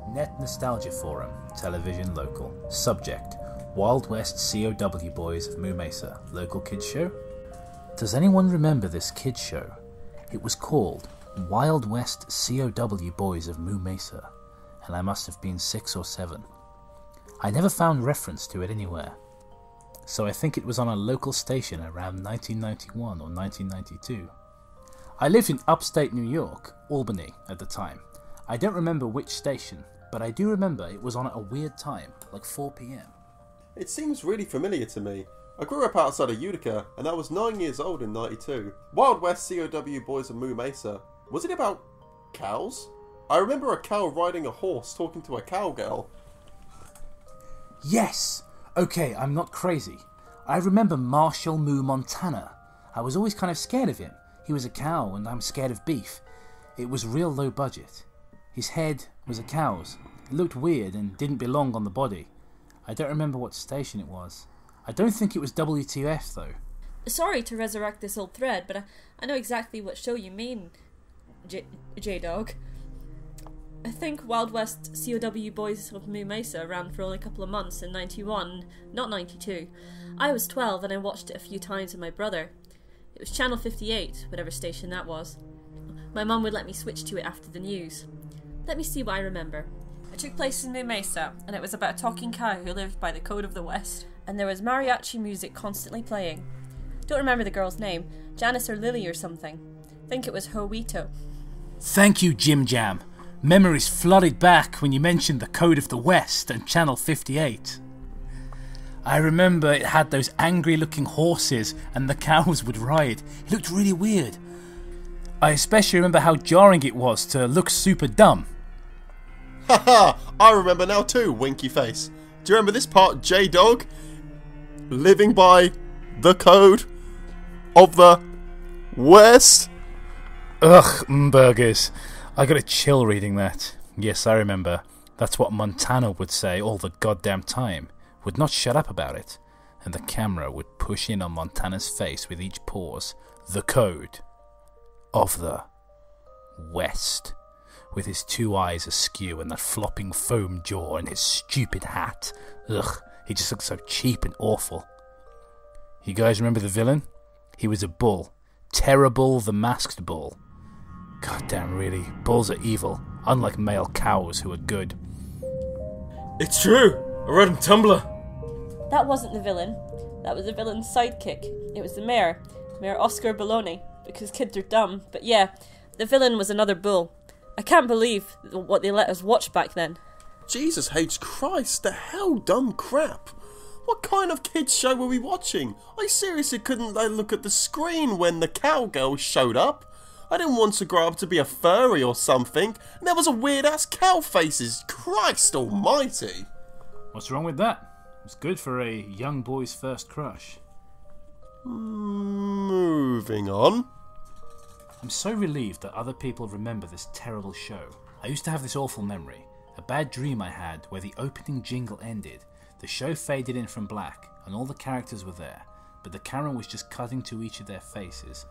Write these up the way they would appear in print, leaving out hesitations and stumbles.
Net Nostalgia Forum, Television Local. Subject: Wild West C.O.W. Boys of Moo Mesa, Local Kids Show. Does anyone remember this kids show? It was called Wild West C.O.W. Boys of Moo Mesa, and I must have been 6 or 7. I never found reference to it anywhere, so I think it was on a local station around 1991 or 1992. I lived in upstate New York, Albany, at the time. I don't remember which station, but I do remember it was on at a weird time, like 4 PM. It seems really familiar to me. I grew up outside of Utica, and I was 9 years old in '92. Wild West C.O.W. Boys of Moo Mesa. Was it about cows? I remember a cow riding a horse talking to a cowgirl. Yes! Okay, I'm not crazy. I remember Marshall Moo Montana. I was always kind of scared of him. He was a cow, and I'm scared of beef. It was real low budget. His head was a cow's. It looked weird and didn't belong on the body. I don't remember what station it was. I don't think it was WTF though. Sorry to resurrect this old thread, but I know exactly what show you mean, J-Dog. I think Wild West C.O.W. Boys of Moo Mesa ran for only a couple of months in 91, not 92. I was 12 and I watched it a few times with my brother. It was Channel 58, whatever station that was. My mum would let me switch to it after the news. Let me see what I remember. It took place in Moo Mesa, and it was about a talking cow who lived by the code of the West. And there was mariachi music constantly playing. Don't remember the girl's name. Janice or Lily or something. Think it was Hoito. Thank you, Jim Jam. Memories flooded back when you mentioned the Code of the West and Channel 58. I remember it had those angry looking horses and the cows would ride. It looked really weird. I especially remember how jarring it was to look super dumb. Haha, I remember now too, winky face. Do you remember this part, J-Dog? Living by the code of the West? Ugh, burgers. I got a chill reading that. Yes, I remember. That's what Montana would say all the goddamn time. Would not shut up about it. And the camera would push in on Montana's face with each pause. The code of the West. With his 2 eyes askew and that flopping foam jaw and his stupid hat. Ugh, he just looked so cheap and awful. You guys remember the villain? He was a bull. Terrible the Masked Bull. Goddamn, really, bulls are evil, unlike male cows who are good. It's true! I read in Tumblr. That wasn't the villain. That was the villain's sidekick. It was the mayor. Mayor Oscar Baloney. Because kids are dumb. But yeah, the villain was another bull. I can't believe what they let us watch back then. Jesus H. Christ, the hell dumb crap. What kind of kids show were we watching? I seriously couldn't look at the screen when the cowgirl showed up. I didn't want to grow up to be a furry or something, and there was a weird ass cow faces. Christ almighty. What's wrong with that? It's good for a young boy's first crush. Moving on. I'm so relieved that other people remember this terrible show. I used to have this awful memory. A bad dream I had where the opening jingle ended. The show faded in from black and all the characters were there, but the camera was just cutting to each of their faces.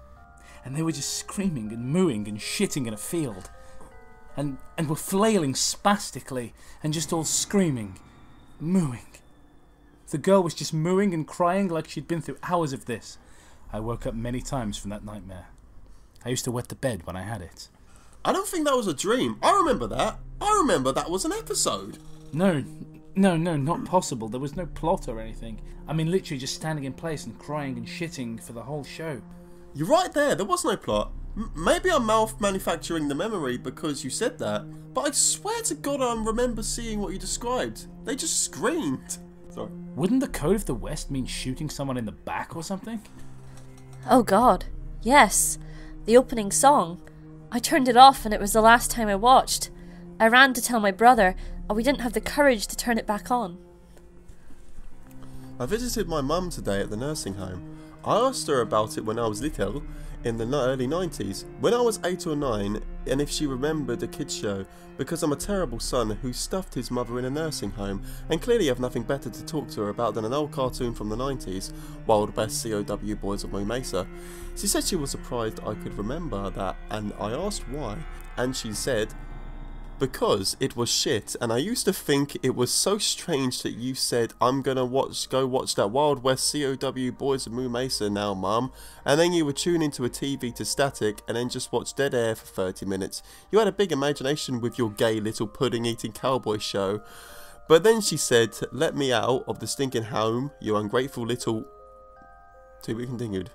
And they were just screaming and mooing and shitting in a field. And were flailing spastically and just all screaming, mooing. The girl was just mooing and crying like she'd been through hours of this. I woke up many times from that nightmare. I used to wet the bed when I had it. I don't think that was a dream. I remember that. I remember that was an episode. No, not possible. There was no plot or anything. I mean, literally just standing in place and crying and shitting for the whole show. You're right there was no plot. Maybe I'm manufacturing the memory because you said that, but I swear to God I remember seeing what you described. They just screamed. Sorry. Wouldn't the Code of the West mean shooting someone in the back or something? Oh God, yes. The opening song. I turned it off and it was the last time I watched. I ran to tell my brother, and we didn't have the courage to turn it back on. I visited my mum today at the nursing home. I asked her about it when I was little, in the early 90s, when I was 8 or 9, and if she remembered a kids show, because I'm a terrible son who stuffed his mother in a nursing home, and clearly have nothing better to talk to her about than an old cartoon from the 90s, Wild West C.O.W. Boys of Moo Mesa. She said she was surprised I could remember that, and I asked why, and she said, because it was shit, and I used to think it was so strange that you said, I'm gonna go watch that Wild West C.O.W. Boys of Moo Mesa now, Mum, and then you would tune into a TV to static and then just watch dead air for 30 minutes. You had a big imagination with your gay little pudding-eating cowboy show. But then she said, let me out of the stinking home, you ungrateful little... To be continued.